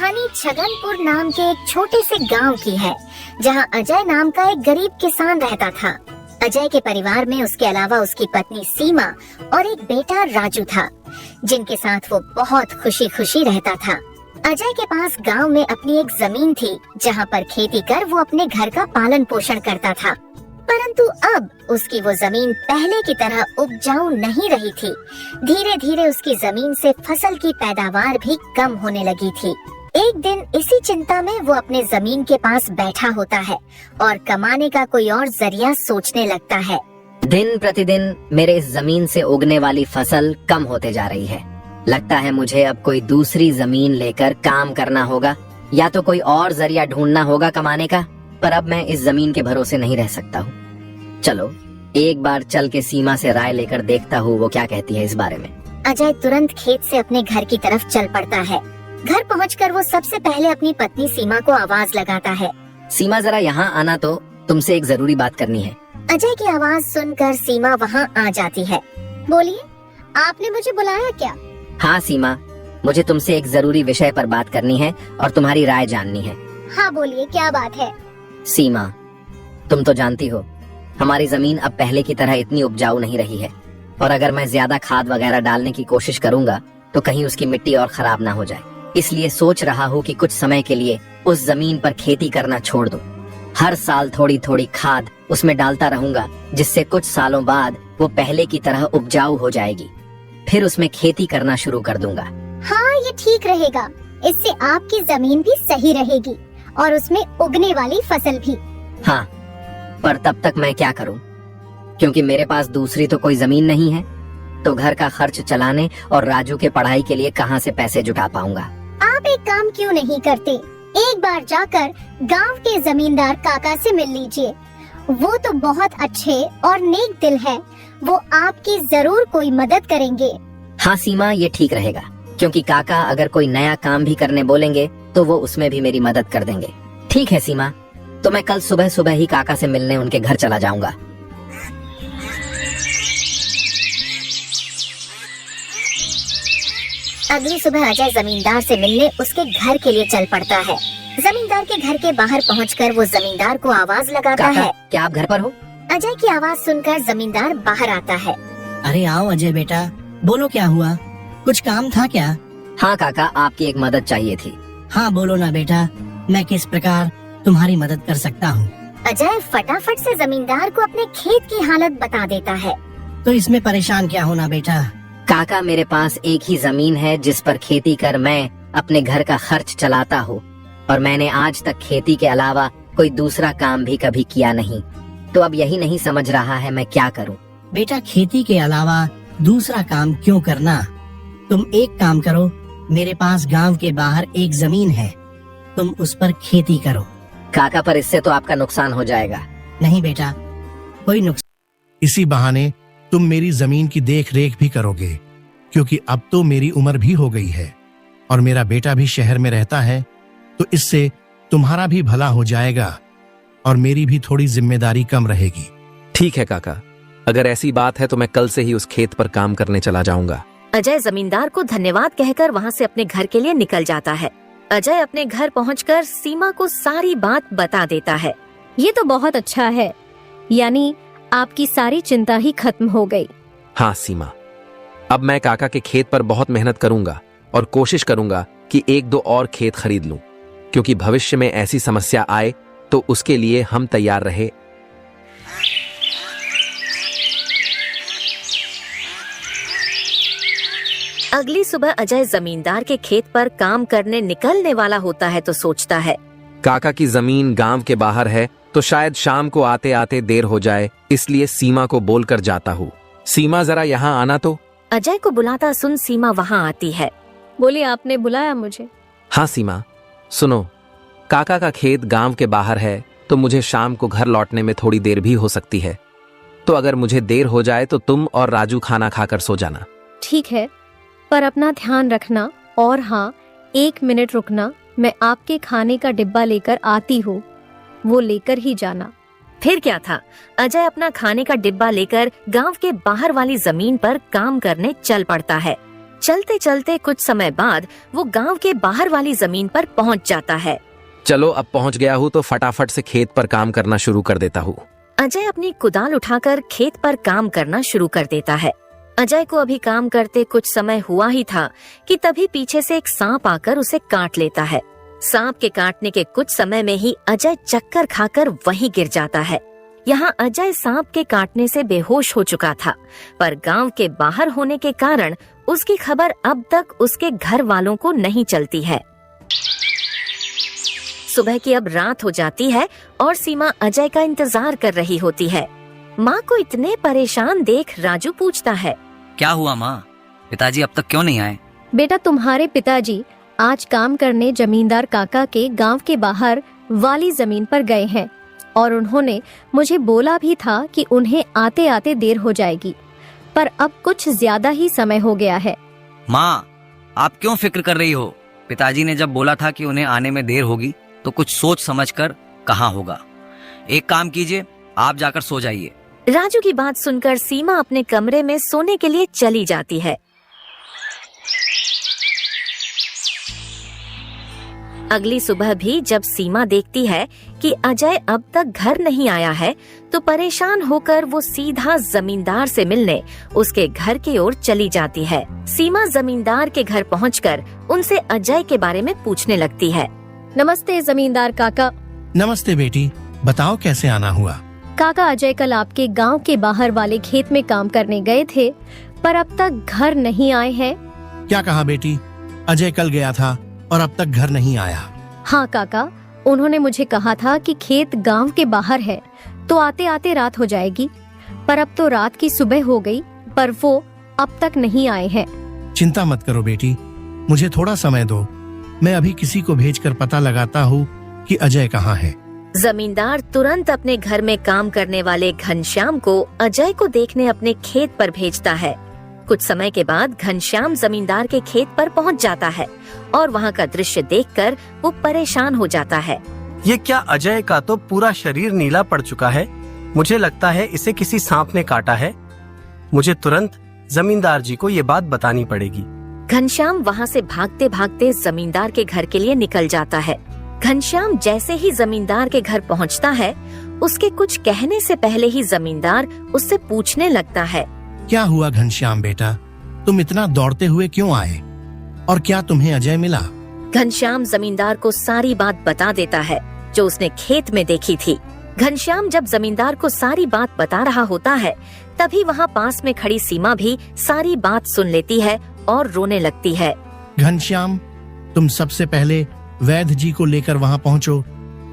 कहानी छगनपुर नाम के एक छोटे से गांव की है, जहां अजय नाम का एक गरीब किसान रहता था। अजय के परिवार में उसके अलावा उसकी पत्नी सीमा और एक बेटा राजू था, जिनके साथ वो बहुत खुशी खुशी रहता था। अजय के पास गांव में अपनी एक जमीन थी, जहां पर खेती कर वो अपने घर का पालन पोषण करता था। परंतु अब उसकी वो जमीन पहले की तरह उपजाऊ नहीं रही थी। धीरे धीरे उसकी जमीन से फसल की पैदावार भी कम होने लगी थी। एक दिन इसी चिंता में वो अपने जमीन के पास बैठा होता है और कमाने का कोई और जरिया सोचने लगता है। दिन प्रतिदिन मेरे इस जमीन से उगने वाली फसल कम होते जा रही है। लगता है मुझे अब कोई दूसरी जमीन लेकर काम करना होगा, या तो कोई और जरिया ढूंढना होगा कमाने का। पर अब मैं इस जमीन के भरोसे नहीं रह सकता हूँ। चलो एक बार चल के सीमा से राय लेकर देखता हूँ वो क्या कहती है इस बारे में। अजय तुरंत खेत से अपने घर की तरफ चल पड़ता है। घर पहुंचकर वो सबसे पहले अपनी पत्नी सीमा को आवाज लगाता है। सीमा जरा यहाँ आना, तो तुमसे एक जरूरी बात करनी है। अजय की आवाज सुनकर सीमा वहाँ आ जाती है। बोलिए, आपने मुझे बुलाया क्या? हाँ सीमा, मुझे तुमसे एक जरूरी विषय पर बात करनी है और तुम्हारी राय जाननी है। हाँ बोलिए, क्या बात है? सीमा, तुम तो जानती हो हमारी जमीन अब पहले की तरह इतनी उपजाऊ नहीं रही है, और अगर मैं ज्यादा खाद वगैरह डालने की कोशिश करूंगा तो कहीं उसकी मिट्टी और खराब ना हो जाए। इसलिए सोच रहा हूँ कि कुछ समय के लिए उस जमीन पर खेती करना छोड़ दूं। हर साल थोड़ी थोड़ी खाद उसमें डालता रहूंगा, जिससे कुछ सालों बाद वो पहले की तरह उपजाऊ हो जाएगी। फिर उसमें खेती करना शुरू कर दूंगा। हाँ, ये ठीक रहेगा। इससे आपकी जमीन भी सही रहेगी और उसमें उगने वाली फसल भी। हाँ, पर तब तक मैं क्या करूं? क्योंकि मेरे पास दूसरी तो कोई जमीन नहीं है, तो घर का खर्च चलाने और राजू के पढ़ाई के लिए कहां से पैसे जुटा पाऊंगा। आप एक काम क्यों नहीं करते, एक बार जाकर गांव के जमींदार काका से मिल लीजिए। वो तो बहुत अच्छे और नेक दिल है, वो आपकी जरूर कोई मदद करेंगे। हाँ सीमा, ये ठीक रहेगा, क्योंकि काका अगर कोई नया काम भी करने बोलेंगे तो वो उसमें भी मेरी मदद कर देंगे। ठीक है सीमा, तो मैं कल सुबह सुबह ही काका से मिलने उनके घर चला जाऊंगा। अगली सुबह अजय जमींदार से मिलने उसके घर के लिए चल पड़ता है। जमींदार के घर के बाहर पहुंचकर वो जमींदार को आवाज लगाता है। क्या आप घर पर हो? अजय की आवाज सुनकर जमींदार बाहर आता है। अरे आओ अजय बेटा, बोलो क्या हुआ, कुछ काम था क्या? हाँ काका, आपकी एक मदद चाहिए थी। हाँ बोलो ना बेटा, मैं किस प्रकार तुम्हारी मदद कर सकता हूँ? अजय फटाफट से जमींदार को अपने खेत की हालत बता देता है। तो इसमें परेशान क्या होना बेटा। काका, मेरे पास एक ही जमीन है जिस पर खेती कर मैं अपने घर का खर्च चलाता हूँ, और मैंने आज तक खेती के अलावा कोई दूसरा काम भी कभी किया नहीं। तो अब यही नहीं समझ रहा है मैं क्या करूँ। बेटा, खेती के अलावा दूसरा काम क्यों करना? तुम एक काम करो, मेरे पास गांव के बाहर एक जमीन है, तुम उस पर खेती करो। काका, पर इससे तो आपका नुकसान हो जाएगा। नहीं बेटा, कोई नुकसान। इसी बहाने तुम मेरी जमीन की देख रेख भी करोगे, क्योंकि अब तो मेरी उम्र भी हो गई है और मेरा बेटा भी शहर में रहता है, तो इससे तुम्हारा भी भला हो जाएगा और मेरी भी थोड़ी जिम्मेदारी कम रहेगी। ठीक है काका, अगर ऐसी बात है तो मैं कल से ही उस खेत पर काम करने चला जाऊंगा। अजय जमींदार को धन्यवाद कहकर वहाँ से अपने घर के लिए निकल जाता है। अजय अपने घर पहुंचकर सीमा को सारी बात बता देता है। ये तो बहुत अच्छा है, यानी आपकी सारी चिंता ही खत्म हो गई। हाँ सीमा, अब मैं काका के खेत पर बहुत मेहनत करूंगा और कोशिश करूंगा कि एक दो और खेत खरीद लूं, क्योंकि भविष्य में ऐसी समस्या आए तो उसके लिए हम तैयार रहे। अगली सुबह अजय जमींदार के खेत पर काम करने निकलने वाला होता है तो सोचता है, काका की जमीन गांव के बाहर है, तो शायद शाम को आते आते देर हो जाए, इसलिए सीमा को बोलकर जाता हूँ। सीमा, जरा यहाँ आना तो। अजय को बुलाता सुन सीमा वहाँ आती है। बोलिए, आपने बुलाया मुझे? हाँ सीमा, सुनो, काका का खेत गांव के बाहर है, तो मुझे शाम को घर लौटने में थोड़ी देर भी हो सकती है, तो अगर मुझे देर हो जाए तो तुम और राजू खाना खाकर सो जाना। ठीक है, पर अपना ध्यान रखना, और हाँ, 1 मिनट रुकना, मैं आपके खाने का डिब्बा लेकर आती हूँ, वो लेकर ही जाना। फिर क्या था, अजय अपना खाने का डिब्बा लेकर गांव के बाहर वाली जमीन पर काम करने चल पड़ता है। चलते चलते कुछ समय बाद वो गांव के बाहर वाली जमीन पर पहुंच जाता है। चलो अब पहुंच गया हूँ तो फटाफट से खेत पर काम करना शुरू कर देता हूँ। अजय अपनी कुदाल उठाकर खेत पर काम करना शुरू कर देता है। अजय को अभी काम करते कुछ समय हुआ ही था कि तभी पीछे से एक सांप आकर उसे काट लेता है। सांप के काटने के कुछ समय में ही अजय चक्कर खाकर वहीं गिर जाता है। यहाँ अजय सांप के काटने से बेहोश हो चुका था, पर गांव के बाहर होने के कारण उसकी खबर अब तक उसके घर वालों को नहीं चलती है। सुबह की अब रात हो जाती है और सीमा अजय का इंतजार कर रही होती है। माँ को इतने परेशान देख राजू पूछता है, क्या हुआ माँ, पिताजी अब तक क्यों नहीं आए? बेटा, तुम्हारे पिताजी आज काम करने जमींदार काका के गांव के बाहर वाली जमीन पर गए हैं और उन्होंने मुझे बोला भी था कि उन्हें आते आते देर हो जाएगी, पर अब कुछ ज्यादा ही समय हो गया है। माँ, आप क्यों फिक्र कर रही हो? पिताजी ने जब बोला था कि उन्हें आने में देर होगी तो कुछ सोच समझकर कहा होगा। एक काम कीजिए, आप जाकर सो जाइए। राजू की बात सुनकर सीमा अपने कमरे में सोने के लिए चली जाती है। अगली सुबह भी जब सीमा देखती है कि अजय अब तक घर नहीं आया है, तो परेशान होकर वो सीधा जमींदार से मिलने उसके घर की ओर चली जाती है। सीमा जमींदार के घर पहुंचकर उनसे अजय के बारे में पूछने लगती है। नमस्ते जमींदार काका। नमस्ते बेटी, बताओ कैसे आना हुआ? काका, अजय कल आपके गांव के बाहर वाले खेत में काम करने गए थे, पर अब तक घर नहीं आए हैं। क्या कहा बेटी? अजय कल गया था और अब तक घर नहीं आया? हाँ काका, उन्होंने मुझे कहा था कि खेत गांव के बाहर है तो आते आते रात हो जाएगी, पर अब तो रात की सुबह हो गई, पर वो अब तक नहीं आए हैं। चिंता मत करो बेटी, मुझे थोड़ा समय दो, मैं अभी किसी को भेजकर पता लगाता हूँ कि अजय कहाँ है। जमींदार तुरंत अपने घर में काम करने वाले घनश्याम को अजय को देखने अपने खेत पर भेजता है। कुछ समय के बाद घनश्याम जमींदार के खेत पर पहुंच जाता है और वहां का दृश्य देखकर वो परेशान हो जाता है। ये क्या, अजय का तो पूरा शरीर नीला पड़ चुका है। मुझे लगता है इसे किसी सांप ने काटा है। मुझे तुरंत जमींदार जी को ये बात बतानी पड़ेगी। घनश्याम वहां से भागते भागते जमींदार के घर के लिए निकल जाता है। घनश्याम जैसे ही जमींदार के घर पहुंचता है, उसके कुछ कहने से पहले ही जमींदार उससे पूछने लगता है, क्या हुआ घनश्याम बेटा, तुम इतना दौड़ते हुए क्यों आए और क्या तुम्हें अजय मिला? घनश्याम जमींदार को सारी बात बता देता है जो उसने खेत में देखी थी। घनश्याम जब जमींदार को सारी बात बता रहा होता है, तभी वहाँ पास में खड़ी सीमा भी सारी बात सुन लेती है और रोने लगती है। घनश्याम, तुम सबसे पहले वैद्य जी को लेकर वहाँ पहुँचो,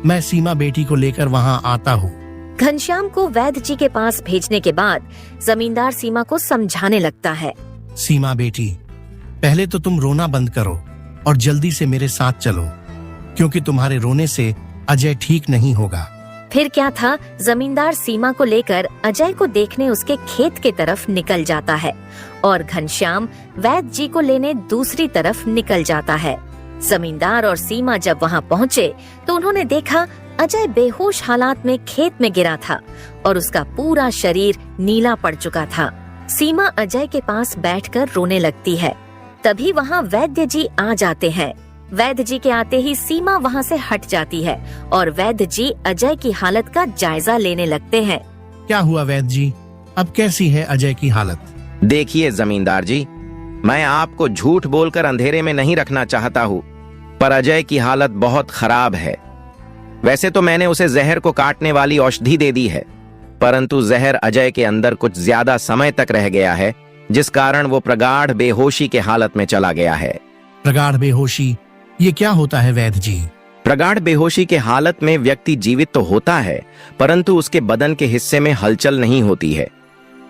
मैं सीमा बेटी को लेकर वहाँ आता हूँ। घनश्याम को वैद्य जी के पास भेजने के बाद जमींदार सीमा को समझाने लगता है। सीमा बेटी, पहले तो तुम रोना बंद करो और जल्दी से मेरे साथ चलो, क्योंकि तुम्हारे रोने से अजय ठीक नहीं होगा। फिर क्या था, जमींदार सीमा को लेकर अजय को देखने उसके खेत के तरफ निकल जाता है और घनश्याम वैद्य जी को लेने दूसरी तरफ निकल जाता है। जमींदार और सीमा जब वहां पहुंचे तो उन्होंने देखा अजय बेहोश हालात में खेत में गिरा था और उसका पूरा शरीर नीला पड़ चुका था। सीमा अजय के पास बैठकर रोने लगती है। तभी वहां वैद्य जी आ जाते हैं। वैद्य जी के आते ही सीमा वहां से हट जाती है और वैद्य जी अजय की हालत का जायजा लेने लगते हैं। क्या हुआ वैद्य जी, अब कैसी है अजय की हालत? देखिए जमींदार जी, मैं आपको झूठ बोलकर अंधेरे में नहीं रखना चाहता हूँ, पर अजय की हालत बहुत खराब है। वैसे तो मैंने उसे जहर को काटने वाली औषधि दे दी है, परंतु जहर अजय के अंदर कुछ ज्यादा समय तक रह गया है, जिस कारण वो प्रगाढ़ बेहोशी के हालत में चला गया है। प्रगाढ़ बेहोशी, ये क्या होता है वैद्य जी? प्रगाढ़ बेहोशी के हालत में व्यक्ति जीवित तो होता है, परंतु उसके बदन के हिस्से में हलचल नहीं होती है,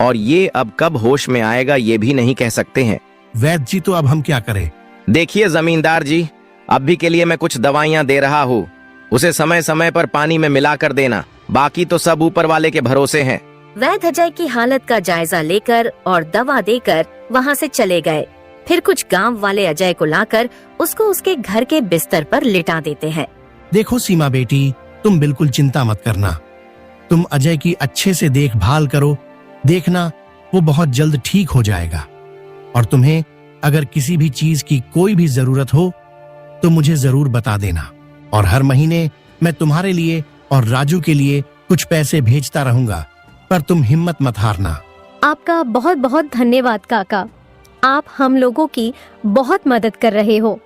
और ये अब कब होश में आएगा ये भी नहीं कह सकते हैं। वैद्य जी, तो अब हम क्या करें? देखिए जमींदार जी, अभी के लिए मैं कुछ दवाइयां दे रहा हूँ, उसे समय समय पर पानी में मिलाकर देना, बाकी तो सब ऊपर वाले के भरोसे हैं। वैद्य अजय की हालत का जायजा लेकर और दवा देकर वहां से चले गए। फिर कुछ गांव वाले अजय को लाकर उसको उसके घर के बिस्तर पर लिटा देते हैं। देखो सीमा बेटी, तुम बिल्कुल चिंता मत करना, तुम अजय की अच्छे से देखभाल करो, देखना वो बहुत जल्द ठीक हो जाएगा और तुम्हें अगर किसी भी चीज की कोई भी जरूरत हो तो मुझे जरूर बता देना, और हर महीने मैं तुम्हारे लिए और राजू के लिए कुछ पैसे भेजता रहूंगा, पर तुम हिम्मत मत हारना। आपका बहुत बहुत धन्यवाद काका, आप हम लोगों की बहुत मदद कर रहे हो।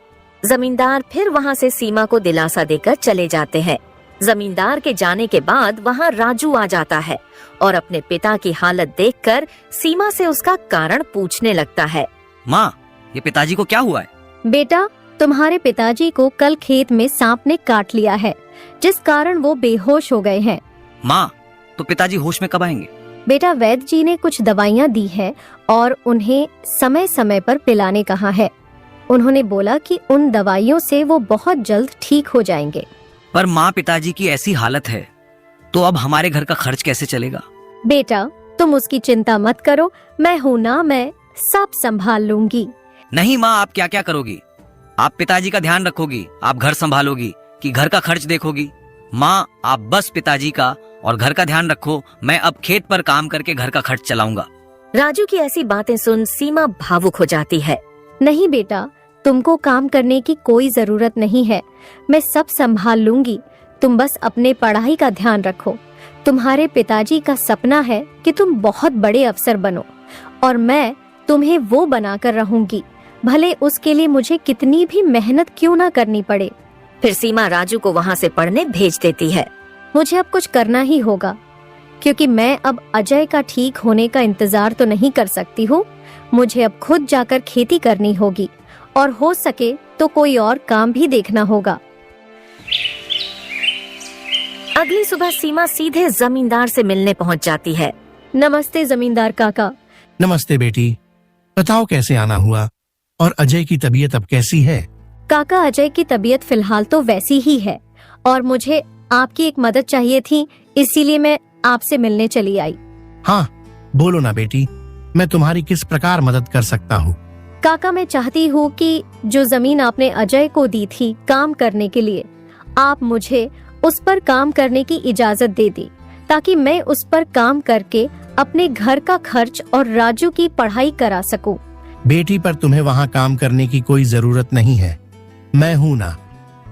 जमींदार फिर वहाँ से सीमा को दिलासा देकर चले जाते हैं। जमींदार के जाने के बाद वहाँ राजू आ जाता है और अपने पिता की हालत देखकर सीमा से उसका कारण पूछने लगता है। माँ, ये पिताजी को क्या हुआ है? बेटा, तुम्हारे पिताजी को कल खेत में सांप ने काट लिया है, जिस कारण वो बेहोश हो गए हैं। माँ, तो पिताजी होश में कब आएंगे? बेटा, वैद्य जी ने कुछ दवाइयाँ दी है और उन्हें समय समय पर पिलाने कहा है। उन्होंने बोला कि उन दवाइयों से वो बहुत जल्द ठीक हो जाएंगे। पर माँ, पिताजी की ऐसी हालत है तो अब हमारे घर का खर्च कैसे चलेगा? बेटा, तुम उसकी चिंता मत करो, मैं हूँ ना, मैं सब संभाल लूंगी। नहीं माँ, आप क्या क्या करोगी? आप पिताजी का ध्यान रखोगी, आप घर संभालोगी कि घर का खर्च देखोगी? माँ, आप बस पिताजी का और घर का ध्यान रखो, मैं अब खेत पर काम करके घर का खर्च चलाऊंगा। राजू की ऐसी बातें सुन सीमा भावुक हो जाती है। नहीं बेटा, तुमको काम करने की कोई जरूरत नहीं है, मैं सब संभाल लूंगी। तुम बस अपने पढ़ाई का ध्यान रखो। तुम्हारे पिताजी का सपना है कि तुम बहुत बड़े अफसर बनो, और मैं तुम्हें वो बनाकर रहूंगी, भले उसके लिए मुझे कितनी भी मेहनत क्यों ना करनी पड़े। फिर सीमा राजू को वहाँ से पढ़ने भेज देती है। मुझे अब कुछ करना ही होगा, क्योंकि मैं अब अजय का ठीक होने का इंतजार तो नहीं कर सकती हूँ। मुझे अब खुद जाकर खेती करनी होगी, और हो सके तो कोई और काम भी देखना होगा। अगली सुबह सीमा सीधे जमींदार से मिलने पहुँच जाती है। नमस्ते जमींदार काका। नमस्ते बेटी, बताओ कैसे आना हुआ, और अजय की तबीयत अब कैसी है? काका, अजय की तबीयत फिलहाल तो वैसी ही है, और मुझे आपकी एक मदद चाहिए थी, इसीलिए मैं आपसे मिलने चली आई। हाँ, बोलो ना बेटी, मैं तुम्हारी किस प्रकार मदद कर सकता हूँ? काका, मैं चाहती हूँ कि जो जमीन आपने अजय को दी थी काम करने के लिए, आप मुझे उस पर काम करने की इजाजत दे दी, ताकि मैं उस पर काम करके अपने घर का खर्च और राजू की पढ़ाई करा सकूं। बेटी, पर तुम्हें वहाँ काम करने की कोई जरूरत नहीं है, मैं हूँ ना।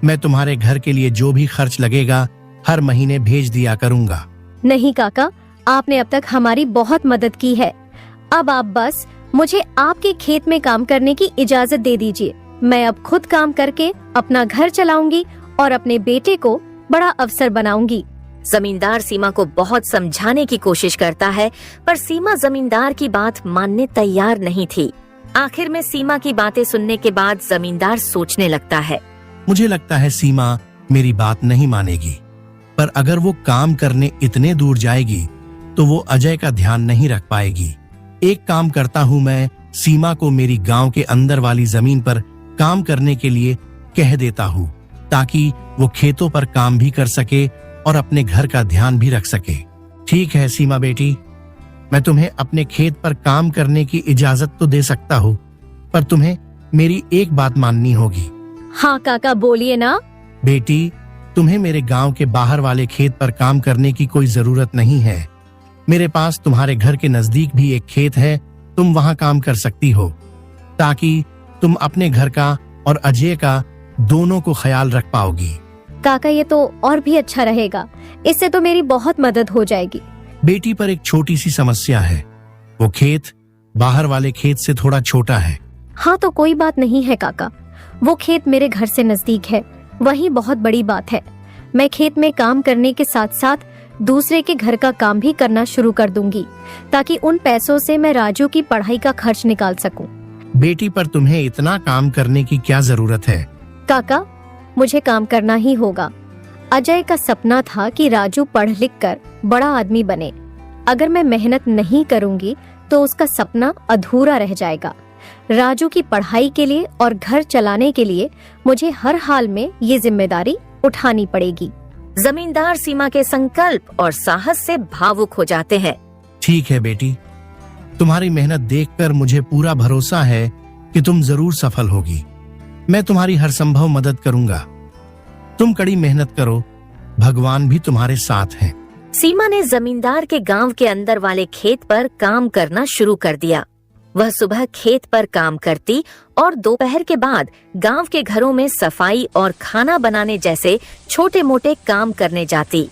मैं तुम्हारे घर के लिए जो भी खर्च लगेगा हर महीने भेज दिया करूँगा। नहीं काका, आपने अब तक हमारी बहुत मदद की है। अब आप बस मुझे आपके खेत में काम करने की इजाजत दे दीजिए। मैं अब खुद काम करके अपना घर चलाऊंगी और अपने बेटे को बड़ा अफसर बनाऊंगी। जमींदार सीमा को बहुत समझाने की कोशिश करता है, पर सीमा जमींदार की बात मानने तैयार नहीं थी। आखिर में सीमा की बातें सुनने के बाद जमींदार सोचने लगता है। मुझे लगता है सीमा मेरी बात नहीं मानेगी, पर अगर वो काम करने इतने दूर जाएगी तो वो अजय का ध्यान नहीं रख पाएगी। एक काम करता हूँ, मैं सीमा को मेरी गांव के अंदर वाली जमीन पर काम करने के लिए कह देता हूँ, ताकि वो खेतों पर काम भी कर सके और अपने घर का ध्यान भी रख सके। ठीक है सीमा बेटी, मैं तुम्हें अपने खेत पर काम करने की इजाजत तो दे सकता हूँ, पर तुम्हें मेरी एक बात माननी होगी। हाँ काका, बोलिए ना। बेटी, तुम्हें मेरे गांव के बाहर वाले खेत पर काम करने की कोई जरूरत नहीं है। मेरे पास तुम्हारे घर के नजदीक भी एक खेत है, तुम वहां काम कर सकती हो, ताकि तुम अपने घर का और अजय का दोनों को ख्याल रख पाओगी। काका, ये तो और भी अच्छा रहेगा, इससे तो मेरी बहुत मदद हो जाएगी। बेटी, पर एक छोटी सी समस्या है, वो खेत बाहर वाले खेत से थोड़ा छोटा है। हाँ तो कोई बात नहीं है काका, वो खेत मेरे घर से नजदीक है, वही बहुत बड़ी बात है। मैं खेत में काम करने के साथ साथ दूसरे के घर का काम भी करना शुरू कर दूंगी, ताकि उन पैसों से मैं राजू की पढ़ाई का खर्च निकाल सकूं। बेटी, पर तुम्हें इतना काम करने की क्या जरूरत है? काका, मुझे काम करना ही होगा। अजय का सपना था कि राजू पढ़ लिख कर बड़ा आदमी बने। अगर मैं मेहनत नहीं करूंगी तो उसका सपना अधूरा रह जाएगा। राजू की पढ़ाई के लिए और घर चलाने के लिए मुझे हर हाल में ये जिम्मेदारी उठानी पड़ेगी। जमींदार सीमा के संकल्प और साहस से भावुक हो जाते हैं। ठीक है बेटी, तुम्हारी मेहनत देखकर मुझे पूरा भरोसा है कि तुम जरूर सफल होगी। मैं तुम्हारी हर संभव मदद करूंगा। तुम कड़ी मेहनत करो, भगवान भी तुम्हारे साथ हैं। सीमा ने जमींदार के गांव के अंदर वाले खेत पर काम करना शुरू कर दिया। वह सुबह खेत पर काम करती और दोपहर के बाद गांव के घरों में सफाई और खाना बनाने जैसे छोटे मोटे काम करने जाती।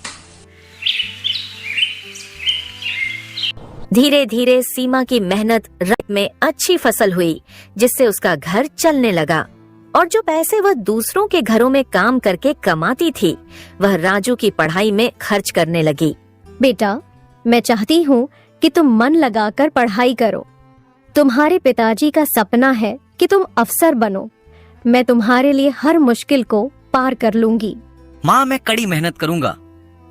धीरे धीरे सीमा की मेहनत में अच्छी फसल हुई, जिससे उसका घर चलने लगा और जो पैसे वह दूसरों के घरों में काम करके कमाती थी, वह राजू की पढ़ाई में खर्च करने लगी। बेटा, मैं चाहती हूँ कि तुम मन लगाकर पढ़ाई करो। तुम्हारे पिताजी का सपना है कि तुम अफसर बनो। मैं तुम्हारे लिए हर मुश्किल को पार कर लूंगी। माँ, मैं कड़ी मेहनत करूंगा।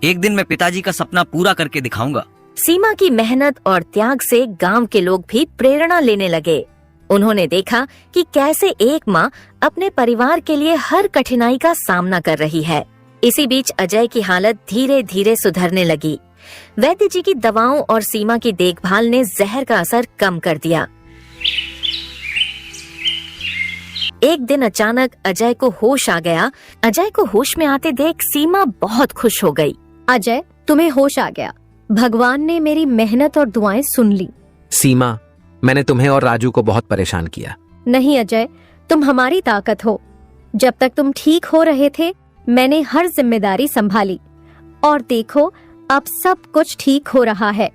एक दिन मैं पिताजी का सपना पूरा करके दिखाऊंगा। सीमा की मेहनत और त्याग से गांव के लोग भी प्रेरणा लेने लगे। उन्होंने देखा कि कैसे एक माँ अपने परिवार के लिए हर कठिनाई का सामना कर रही है। इसी बीच अजय की हालत धीरे धीरे सुधरने लगी। वैद्य जी की दवाओं और सीमा की देखभाल ने जहर का असर कम कर दिया। एक दिन अचानक अजय को होश आ गया। अजय को होश में आते देख सीमा बहुत खुश हो गई। अजय, तुम्हें होश आ गया। भगवान ने मेरी मेहनत और दुआएं सुन ली। सीमा, मैंने तुम्हें और राजू को बहुत परेशान किया। नहीं अजय, तुम हमारी ताकत हो। जब तक तुम ठीक हो रहे थे, मैंने हर जिम्मेदारी संभाली और देखो अब सब कुछ ठीक हो रहा है।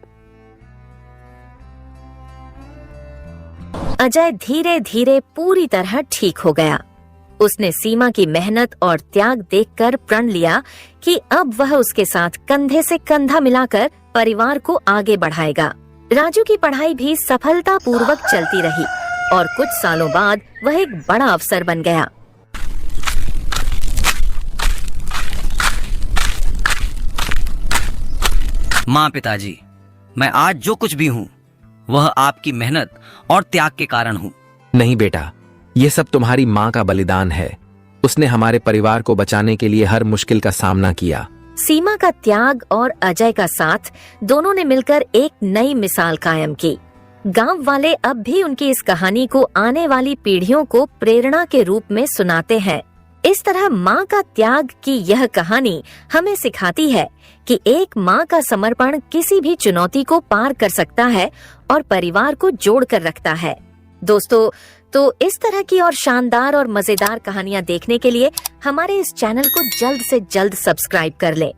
अजय धीरे धीरे पूरी तरह ठीक हो गया। उसने सीमा की मेहनत और त्याग देखकर प्रण लिया कि अब वह उसके साथ कंधे से कंधा मिलाकर परिवार को आगे बढ़ाएगा। राजू की पढ़ाई भी सफलतापूर्वक चलती रही और कुछ सालों बाद वह एक बड़ा अफसर बन गया। माँ, पिताजी, मैं आज जो कुछ भी हूँ वह आपकी मेहनत और त्याग के कारण हूँ। नहीं बेटा, ये सब तुम्हारी माँ का बलिदान है। उसने हमारे परिवार को बचाने के लिए हर मुश्किल का सामना किया। सीमा का त्याग और अजय का साथ, दोनों ने मिलकर एक नई मिसाल कायम की। गांव वाले अब भी उनकी इस कहानी को आने वाली पीढ़ियों को प्रेरणा के रूप में सुनाते हैं। इस तरह माँ का त्याग की यह कहानी हमें सिखाती है कि एक माँ का समर्पण किसी भी चुनौती को पार कर सकता है और परिवार को जोड़ कर रखता है। दोस्तों, तो इस तरह की और शानदार और मजेदार कहानियाँ देखने के लिए हमारे इस चैनल को जल्द से जल्द सब्सक्राइब कर लें।